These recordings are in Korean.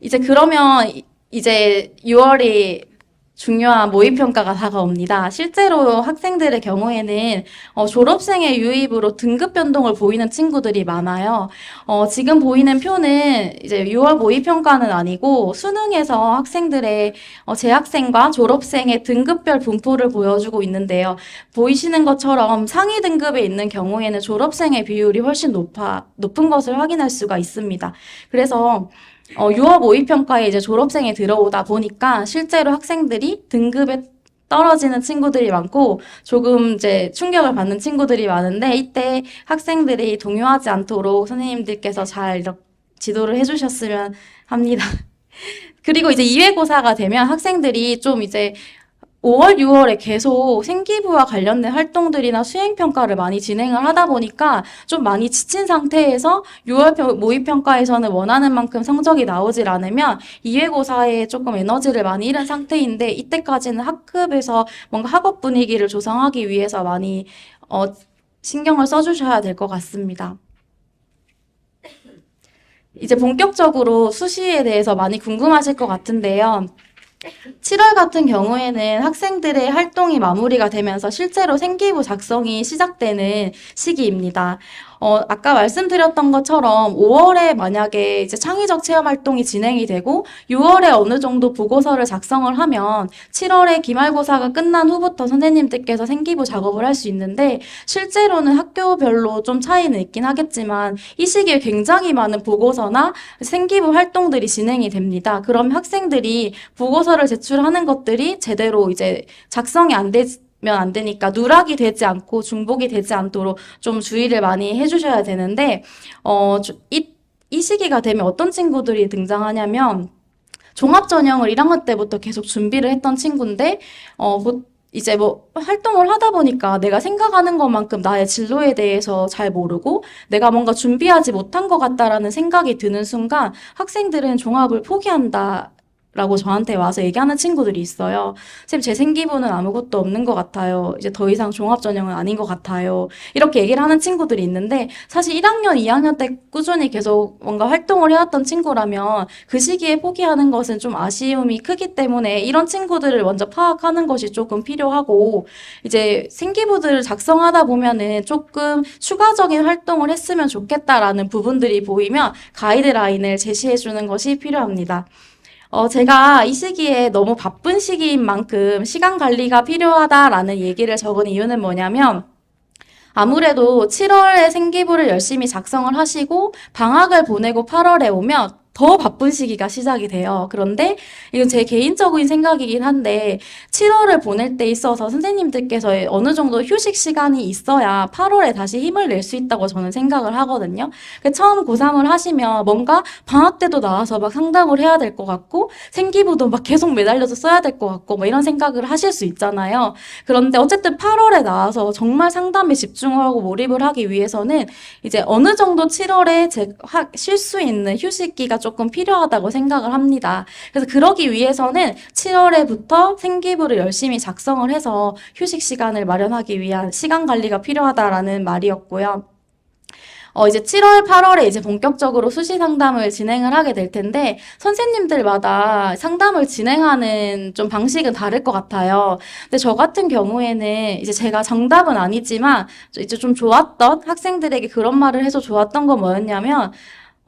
이제 그러면 이제 6월이 중요한 모의평가가 다가옵니다. 실제로 학생들의 경우에는 졸업생의 유입으로 등급 변동을 보이는 친구들이 많아요. 지금 보이는 표는 이제 6월 모의평가는 아니고 수능에서 학생들의 재학생과 졸업생의 등급별 분포를 보여주고 있는데요. 보이시는 것처럼 상위 등급에 있는 경우에는 졸업생의 비율이 훨씬 높은 것을 확인할 수가 있습니다. 그래서 6월 모의평가에 이제 졸업생이 들어오다 보니까 실제로 학생들이 등급에 떨어지는 친구들이 많고 조금 이제 충격을 받는 친구들이 많은데 이때 학생들이 동요하지 않도록 선생님들께서 잘 이렇게 지도를 해주셨으면 합니다. 그리고 이제 2회고사가 되면 학생들이 좀 이제 5월, 6월에 계속 생기부와 관련된 활동들이나 수행평가를 많이 진행을 하다 보니까 좀 많이 지친 상태에서 6월 모의평가에서는 원하는 만큼 성적이 나오질 않으면 2회고사에 조금 에너지를 많이 잃은 상태인데 이때까지는 학급에서 뭔가 학업 분위기를 조성하기 위해서 많이 신경을 써주셔야 될 것 같습니다. 이제 본격적으로 수시에 대해서 많이 궁금하실 것 같은데요. 7월 같은 경우에는 학생들의 활동이 마무리가 되면서 실제로 생기부 작성이 시작되는 시기입니다. 아까 말씀드렸던 것처럼 5월에 만약에 이제 창의적 체험 활동이 진행이 되고 6월에 어느 정도 보고서를 작성을 하면 7월에 기말고사가 끝난 후부터 선생님들께서 생기부 작업을 할 수 있는데 실제로는 학교별로 좀 차이는 있긴 하겠지만 이 시기에 굉장히 많은 보고서나 생기부 활동들이 진행이 됩니다. 그럼 학생들이 보고서를 제출하는 것들이 제대로 이제 작성이 안 되면 안 되니까 누락이 되지 않고 중복이 되지 않도록 좀 주의를 많이 해주셔야 되는데 이 시기가 되면 어떤 친구들이 등장하냐면 종합전형을 1학년 때부터 계속 준비를 했던 친구인데 이제 뭐 활동을 하다 보니까 내가 생각하는 것만큼 나의 진로에 대해서 잘 모르고 내가 뭔가 준비하지 못한 것 같다라는 생각이 드는 순간 학생들은 종합을 포기한다. 라고 저한테 와서 얘기하는 친구들이 있어요. 쌤, 제 생기부는 아무것도 없는 것 같아요. 이제 더 이상 종합전형은 아닌 것 같아요. 이렇게 얘기를 하는 친구들이 있는데 사실 1학년, 2학년 때 꾸준히 계속 뭔가 활동을 해왔던 친구라면 그 시기에 포기하는 것은 좀 아쉬움이 크기 때문에 이런 친구들을 먼저 파악하는 것이 조금 필요하고 이제 생기부들을 작성하다 보면은 조금 추가적인 활동을 했으면 좋겠다라는 부분들이 보이면 가이드라인을 제시해 주는 것이 필요합니다. 제가 이 시기에 너무 바쁜 시기인 만큼 시간 관리가 필요하다라는 얘기를 적은 이유는 뭐냐면 아무래도 7월에 생기부를 열심히 작성을 하시고 방학을 보내고 8월에 오면 더 바쁜 시기가 시작이 돼요. 그런데 이건 제 개인적인 생각이긴 한데 7월을 보낼 때 있어서 선생님들께서 어느 정도 휴식 시간이 있어야 8월에 다시 힘을 낼 수 있다고 저는 생각을 하거든요. 처음 고3을 하시면 뭔가 방학 때도 나와서 막 상담을 해야 될 것 같고 생기부도 막 계속 매달려서 써야 될 것 같고 뭐 이런 생각을 하실 수 있잖아요. 그런데 어쨌든 8월에 나와서 정말 상담에 집중하고 몰입을 하기 위해서는 이제 어느 정도 7월에 쉴 수 있는 휴식기가 조금 필요하다고 생각을 합니다. 그래서 그러기 위해서는 7월에부터 생기부를 열심히 작성을 해서 휴식 시간을 마련하기 위한 시간 관리가 필요하다라는 말이었고요. 이제 7월, 8월에 이제 본격적으로 수시 상담을 진행을 하게 될 텐데, 선생님들마다 상담을 진행하는 좀 방식은 다를 것 같아요. 근데 저 같은 경우에는 이제 제가 정답은 아니지만, 이제 좀 좋았던 학생들에게 그런 말을 해서 좋았던 건 뭐였냐면,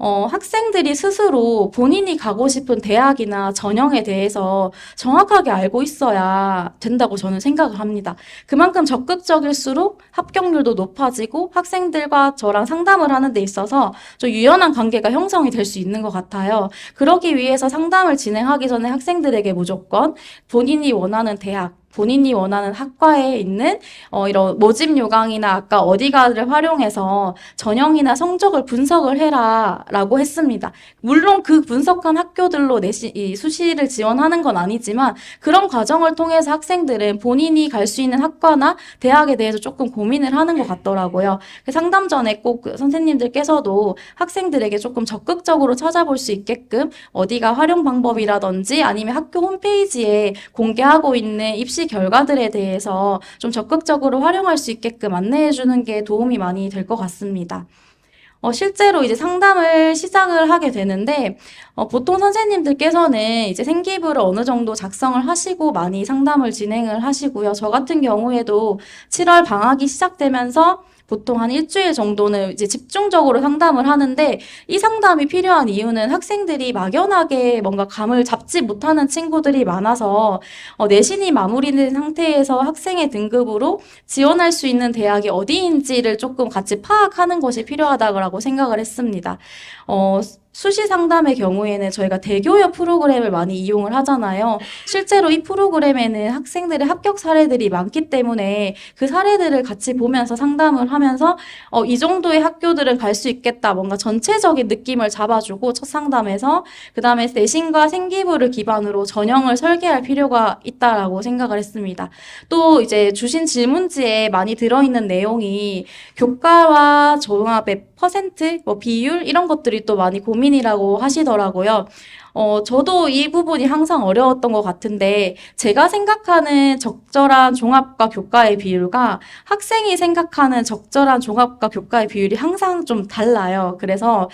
학생들이 스스로 본인이 가고 싶은 대학이나 전형에 대해서 정확하게 알고 있어야 된다고 저는 생각을 합니다. 그만큼 적극적일수록 합격률도 높아지고 학생들과 저랑 상담을 하는 데 있어서 좀 유연한 관계가 형성이 될 수 있는 것 같아요. 그러기 위해서 상담을 진행하기 전에 학생들에게 무조건 본인이 원하는 대학, 본인이 원하는 학과에 있는 이런 모집 요강이나 아까 어디가를 활용해서 전형이나 성적을 분석을 해라라고 했습니다. 물론 그 분석한 학교들로 이 수시를 지원하는 건 아니지만 그런 과정을 통해서 학생들은 본인이 갈 수 있는 학과나 대학에 대해서 조금 고민을 하는 것 같더라고요. 상담 전에 꼭 선생님들께서도 학생들에게 조금 적극적으로 찾아볼 수 있게끔 어디가 활용 방법이라든지 아니면 학교 홈페이지에 공개하고 있는 입시 결과들에 대해서 좀 적극적으로 활용할 수 있게끔 안내해 주는 게 도움이 많이 될 것 같습니다. 실제로 이제 상담을 시작을 하게 되는데, 보통 선생님들께서는 이제 생기부를 어느 정도 작성을 하시고 많이 상담을 진행을 하시고요. 저 같은 경우에도 7월 방학이 시작되면서 보통 한 일주일 정도는 이제 집중적으로 상담을 하는데, 이 상담이 필요한 이유는 학생들이 막연하게 뭔가 감을 잡지 못하는 친구들이 많아서 내신이 마무리된 상태에서 학생의 등급으로 지원할 수 있는 대학이 어디인지를 조금 같이 파악하는 것이 필요하다고 생각을 했습니다. 어, 수시 상담의 경우에는 저희가 대교역 프로그램을 많이 이용을 하잖아요. 실제로 이 프로그램에는 학생들의 합격 사례들이 많기 때문에 그 사례들을 같이 보면서 상담을 하면서 이 정도의 학교들은 갈 수 있겠다. 뭔가 전체적인 느낌을 잡아주고 첫 상담에서 그다음에 내신과 생기부를 기반으로 전형을 설계할 필요가 있다라고 생각을 했습니다. 또 이제 주신 질문지에 많이 들어있는 내용이 교과와 종합의 퍼센트, 뭐 비율 이런 것들이 또 많이 고민이라고 하시더라고요. 저도 이 부분이 항상 어려웠던 것 같은데 제가 생각하는 적절한 종합과 교과의 비율과 학생이 생각하는 적절한 종합과 교과의 비율이 항상 좀 달라요. 그래서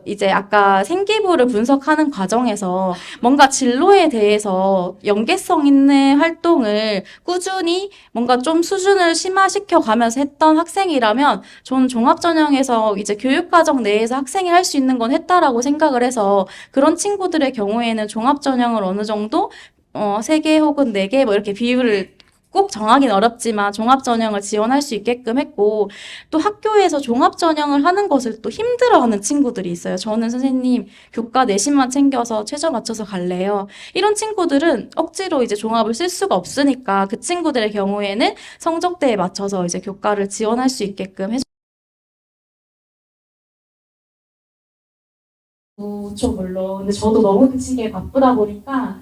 이제 아까 생기부를 분석하는 과정에서 뭔가 진로에 대해서 연계성 있는 활동을 꾸준히 뭔가 좀 수준을 심화시켜 가면서 했던 학생이라면 저는 종합전형에서 이제 교육과정 내에서 학생이 할 수 있는 건 했다라고 생각을 해서 그런 친구들의 경우에는 종합전형을 어느 정도 3개 혹은 4개 뭐 이렇게 비율을 꼭 정하긴 어렵지만 종합전형을 지원할 수 있게끔 했고 또 학교에서 종합전형을 하는 것을 또 힘들어하는 친구들이 있어요. 저는 선생님 교과 내신만 챙겨서 최저 맞춰서 갈래요. 이런 친구들은 억지로 이제 종합을 쓸 수가 없으니까 그 친구들의 경우에는 성적대에 맞춰서 이제 교과를 지원할 수 있게끔 해줘. 저 물론 근데 저도 너무 그 시기에 바쁘다 보니까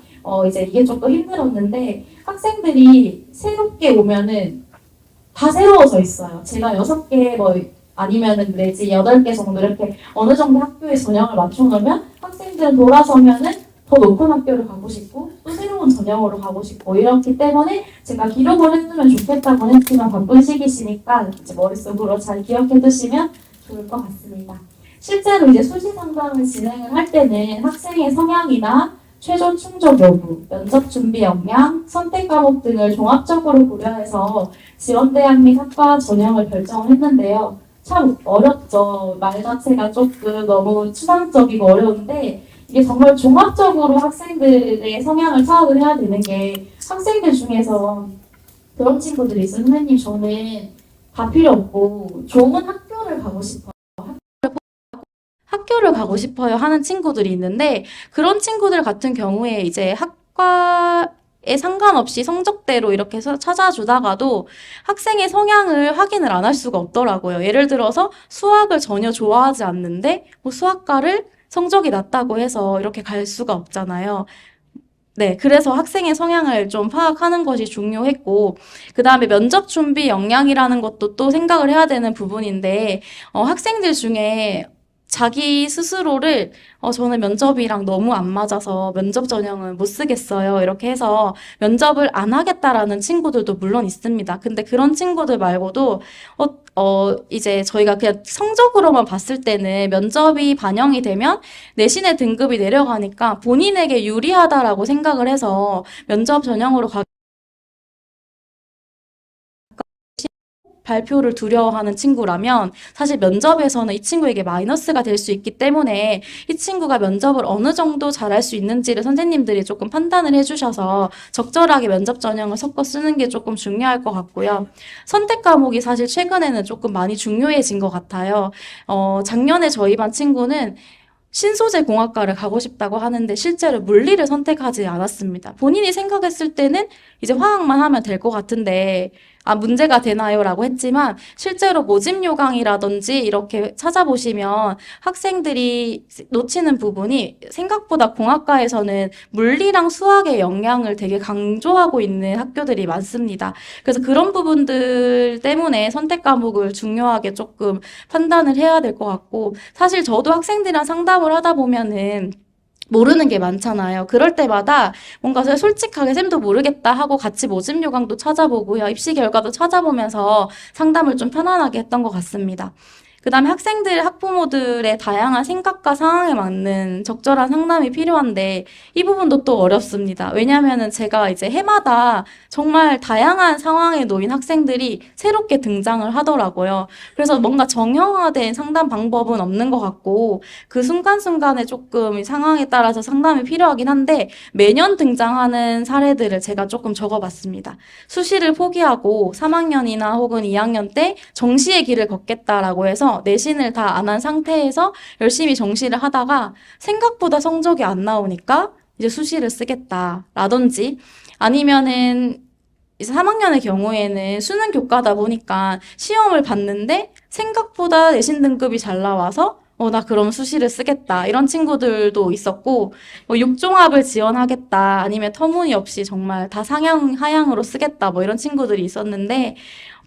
이제 이게 조금 힘들었는데 학생들이 새롭게 오면은 다 새로워져 있어요. 제가 6개 뭐 아니면은 내지 8개 정도 이렇게 어느 정도 학교에 전형을 맞춰놓으면 학생들은 돌아서면은 더 높은 학교를 가고 싶고 또 새로운 전형으로 가고 싶고 이렇기 때문에 제가 기록을 해두면 좋겠다고 했지만 바쁜 시기시니까 이제 머릿속으로 잘 기억해 두시면 좋을 것 같습니다. 실제로 이제 수시 상담을 진행을 할 때는 학생의 성향이나 최저 충족 여부, 면접 준비 역량, 선택 과목 등을 종합적으로 고려해서 지원대학 및 학과 전형을 결정을 했는데요. 참 어렵죠. 말 자체가 조금 너무 추상적이고 어려운데 이게 정말 종합적으로 학생들의 성향을 파악을 해야 되는 게 학생들 중에서 그런 친구들이 있어요. 선생님 저는 다 필요 없고 좋은 학교를 가고 싶어요. 학교를 가고 싶어요 하는 친구들이 있는데 그런 친구들 같은 경우에 이제 학과에 상관없이 성적대로 이렇게 찾아주다가도 학생의 성향을 확인을 안 할 수가 없더라고요. 예를 들어서 수학을 전혀 좋아하지 않는데 뭐 수학과를 성적이 낮다고 해서 이렇게 갈 수가 없잖아요. 네, 그래서 학생의 성향을 좀 파악하는 것이 중요했고, 그 다음에 면접 준비 역량이라는 것도 또 생각을 해야 되는 부분인데, 학생들 중에 자기 스스로를, 저는 면접이랑 너무 안 맞아서 면접 전형은 못 쓰겠어요. 이렇게 해서 면접을 안 하겠다라는 친구들도 물론 있습니다. 근데 그런 친구들 말고도, 이제 저희가 그냥 성적으로만 봤을 때는 면접이 반영이 되면 내신의 등급이 내려가니까 본인에게 유리하다라고 생각을 해서 면접 전형으로 발표를 두려워하는 친구라면 사실 면접에서는 이 친구에게 마이너스가 될 수 있기 때문에 이 친구가 면접을 어느 정도 잘할 수 있는지를 선생님들이 조금 판단을 해주셔서 적절하게 면접 전형을 섞어 쓰는 게 조금 중요할 것 같고요. 선택 과목이 사실 최근에는 조금 많이 중요해진 것 같아요. 작년에 저희 반 친구는 신소재 공학과를 가고 싶다고 하는데 실제로 물리를 선택하지 않았습니다. 본인이 생각했을 때는 이제 화학만 하면 될 것 같은데 문제가 되나요? 라고 했지만 실제로 모집 요강이라든지 이렇게 찾아보시면 학생들이 놓치는 부분이 생각보다 공학과에서는 물리랑 수학의 영향을 되게 강조하고 있는 학교들이 많습니다. 그래서 그런 부분들 때문에 선택 과목을 중요하게 조금 판단을 해야 될 것 같고 사실 저도 학생들이랑 상담을 하다 보면은 모르는 게 많잖아요. 그럴 때마다 뭔가 솔직하게 쌤도 모르겠다 하고 같이 모집 요강도 찾아보고요. 입시 결과도 찾아보면서 상담을 좀 편안하게 했던 것 같습니다. 그다음에 학생들, 학부모들의 다양한 생각과 상황에 맞는 적절한 상담이 필요한데 이 부분도 또 어렵습니다. 왜냐하면은 제가 이제 해마다 정말 다양한 상황에 놓인 학생들이 새롭게 등장을 하더라고요. 그래서 뭔가 정형화된 상담 방법은 없는 것 같고 그 순간순간에 조금 이 상황에 따라서 상담이 필요하긴 한데 매년 등장하는 사례들을 제가 조금 적어봤습니다. 수시를 포기하고 3학년이나 혹은 2학년 때 정시의 길을 걷겠다라고 해서 내신을 다 안 한 상태에서 열심히 정시를 하다가 생각보다 성적이 안 나오니까 이제 수시를 쓰겠다라든지 아니면은 이제 3학년의 경우에는 수능 교과다 보니까 시험을 봤는데 생각보다 내신 등급이 잘 나와서 나 그럼 수시를 쓰겠다. 이런 친구들도 있었고, 뭐 육종합을 지원하겠다. 아니면 터무니없이 정말 다 상향, 하향으로 쓰겠다. 뭐 이런 친구들이 있었는데,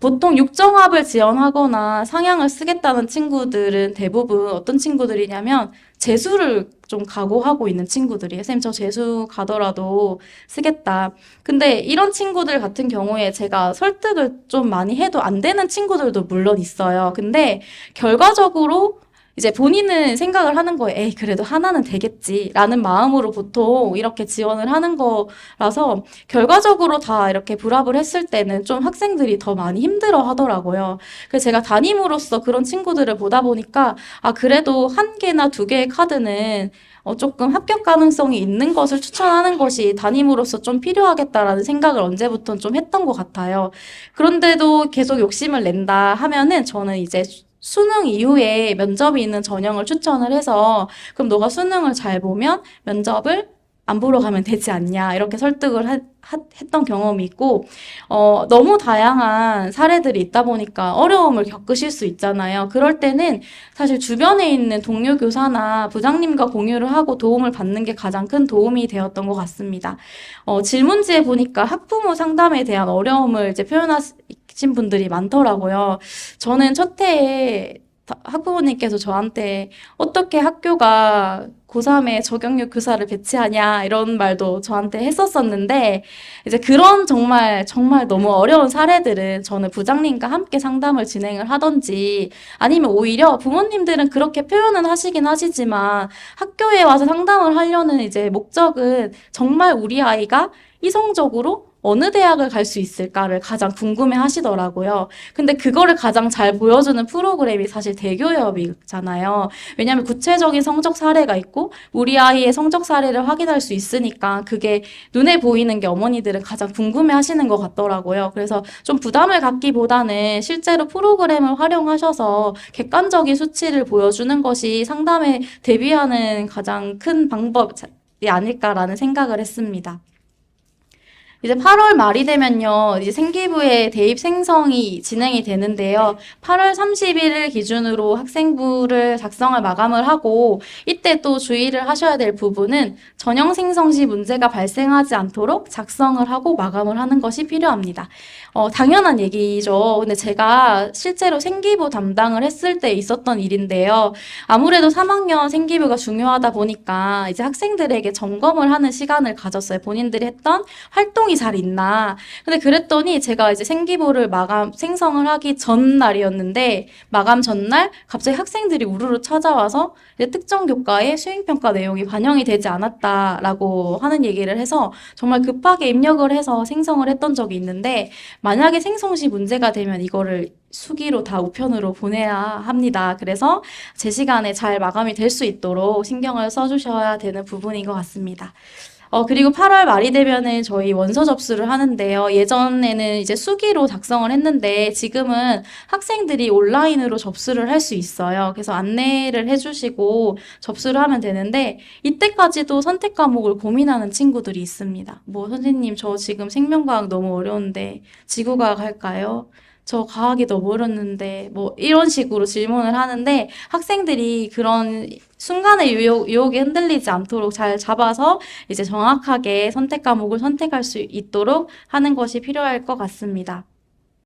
보통 육종합을 지원하거나 상향을 쓰겠다는 친구들은 대부분 어떤 친구들이냐면, 재수를 좀 각오하고 있는 친구들이에요. 쌤, 저 재수 가더라도 쓰겠다. 근데 이런 친구들 같은 경우에 제가 설득을 좀 많이 해도 안 되는 친구들도 물론 있어요. 근데 결과적으로 이제 본인은 생각을 하는 거예요. 에이, 그래도 하나는 되겠지라는 마음으로 보통 이렇게 지원을 하는 거라서 결과적으로 다 이렇게 불합을 했을 때는 좀 학생들이 더 많이 힘들어 하더라고요. 그래서 제가 담임으로서 그런 친구들을 보다 보니까 그래도 한 개나 두 개의 카드는 조금 합격 가능성이 있는 것을 추천하는 것이 담임으로서 좀 필요하겠다라는 생각을 언제부턴 좀 했던 것 같아요. 그런데도 계속 욕심을 낸다 하면은 저는 이제 수능 이후에 면접이 있는 전형을 추천을 해서 그럼 너가 수능을 잘 보면 면접을 안 보러 가면 되지 않냐 이렇게 설득을 했던 경험이 있고 너무 다양한 사례들이 있다 보니까 어려움을 겪으실 수 있잖아요. 그럴 때는 사실 주변에 있는 동료 교사나 부장님과 공유를 하고 도움을 받는 게 가장 큰 도움이 되었던 것 같습니다. 질문지에 보니까 학부모 상담에 대한 어려움을 이제 표현하신 분들이 많더라고요. 저는 첫 해에 학부모님께서 저한테 어떻게 학교가 고3에 적용육 교사를 배치하냐 이런 말도 저한테 했었었는데 이제 그런 정말 너무 어려운 사례들은 저는 부장님과 함께 상담을 진행을 하던지 아니면 오히려 부모님들은 그렇게 표현은 하시긴 하시지만 학교에 와서 상담을 하려는 이제 목적은 정말 우리 아이가 이성적으로 어느 대학을 갈 수 있을까를 가장 궁금해 하시더라고요. 근데 그거를 가장 잘 보여주는 프로그램이 사실 대교협이잖아요. 왜냐하면 구체적인 성적 사례가 있고 우리 아이의 성적 사례를 확인할 수 있으니까 그게 눈에 보이는 게 어머니들은 가장 궁금해 하시는 것 같더라고요. 그래서 좀 부담을 갖기보다는 실제로 프로그램을 활용하셔서 객관적인 수치를 보여주는 것이 상담에 대비하는 가장 큰 방법이 아닐까라는 생각을 했습니다. 이제 8월 말이 되면요, 이제 생기부의 대입 생성이 진행이 되는데요. 8월 31일 기준으로 학생부를 작성을 마감을 하고, 이때 또 주의를 하셔야 될 부분은 전형 생성 시 문제가 발생하지 않도록 작성을 하고 마감을 하는 것이 필요합니다. 당연한 얘기죠. 근데 제가 실제로 생기부 담당을 했을 때 있었던 일인데요. 아무래도 3학년 생기부가 중요하다 보니까 이제 학생들에게 점검을 하는 시간을 가졌어요. 본인들이 했던 활동이 잘 있나. 근데 그랬더니 제가 이제 생기부를 생성을 하기 전날이었는데 마감 전날 갑자기 학생들이 우르르 찾아와서 이제 특정 교과의 수행평가 내용이 반영이 되지 않았다라고 하는 얘기를 해서 정말 급하게 입력을 해서 생성을 했던 적이 있는데 만약에 생성 시 문제가 되면 이거를 수기로 다 우편으로 보내야 합니다. 그래서 제 시간에 잘 마감이 될 수 있도록 신경을 써주셔야 되는 부분인 것 같습니다. 그리고 8월 말이 되면은 저희 원서 접수를 하는데요. 예전에는 이제 수기로 작성을 했는데 지금은 학생들이 온라인으로 접수를 할 수 있어요. 그래서 안내를 해주시고 접수를 하면 되는데 이때까지도 선택 과목을 고민하는 친구들이 있습니다. 뭐 선생님 저 지금 생명과학 너무 어려운데 지구과학 할까요? 저 과학이 너무 어렵는데 뭐 이런 식으로 질문을 하는데 학생들이 그런 순간의 유혹에 흔들리지 않도록 잘 잡아서 이제 정확하게 선택 과목을 선택할 수 있도록 하는 것이 필요할 것 같습니다.